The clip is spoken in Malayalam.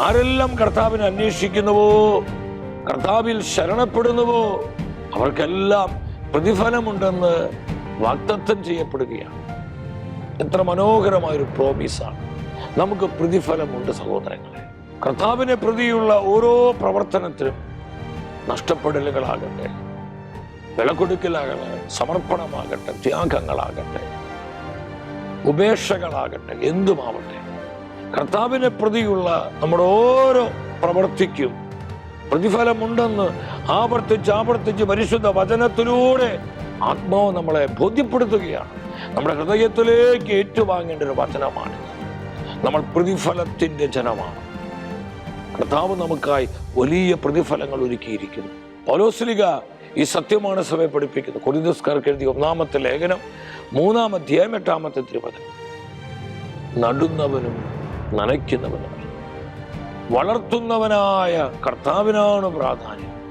ആരെല്ലാം കർത്താവിനെ അന്വേഷിക്കുന്നുവോ, കർത്താവിൽ ശരണപ്പെടുന്നുവോ, അവർക്കെല്ലാം പ്രതിഫലമുണ്ടെന്ന് വാഗ്ദത്തം ചെയ്യപ്പെടുകയാണ്. എത്ര മനോഹരമായൊരു പ്രോമിസാണ്. നമുക്ക് പ്രതിഫലമുണ്ട് സഹോദരങ്ങളെ. കർത്താവിനെ പ്രതിയുള്ള ഓരോ പ്രവർത്തനത്തിലും നഷ്ടപ്പെടലുകളാകട്ടെ, വിലകൊടുക്കലാകട്ടെ, സമർപ്പണമാകട്ടെ, ത്യാഗങ്ങളാകട്ടെ, ഉപേക്ഷകളാകട്ടെ, എന്തുമാവട്ടെ, കർത്താവിനെ പ്രതിയുള്ള നമ്മുടെ ഓരോ പ്രവൃത്തിക്കും പ്രതിഫലമുണ്ടെന്ന് ആവർത്തിച്ച് പരിശുദ്ധ വചനത്തിലൂടെ ആത്മാവ് നമ്മളെ ബോധ്യപ്പെടുത്തുകയാണ്. നമ്മുടെ ഹൃദയത്തിലേക്ക് ഏറ്റുവാങ്ങേണ്ട ഒരു വചനമാണ്. നമ്മൾ പ്രതിഫലത്തിന്റെ ജനമാണ്. കർത്താവ് നമുക്കായി വലിയ പ്രതിഫലങ്ങൾ ഒരുക്കിയിരിക്കുന്നു. പൗലോസ്ലീഹ ഈ സത്യമാണ് സഭയെ പഠിപ്പിക്കുന്നത്. കൊരിന്ത്യർക്കാർക്ക് എഴുതിയ 1-ാമത്തെ ലേഖനം 3-ാം അധ്യായം 8-ാമത്തെ തിരുവചനം. നടുന്നവനും നനയ്ക്കുന്നവനും വളർത്തുന്നവനായ കർത്താവിനാണ് പ്രാധാന്യം.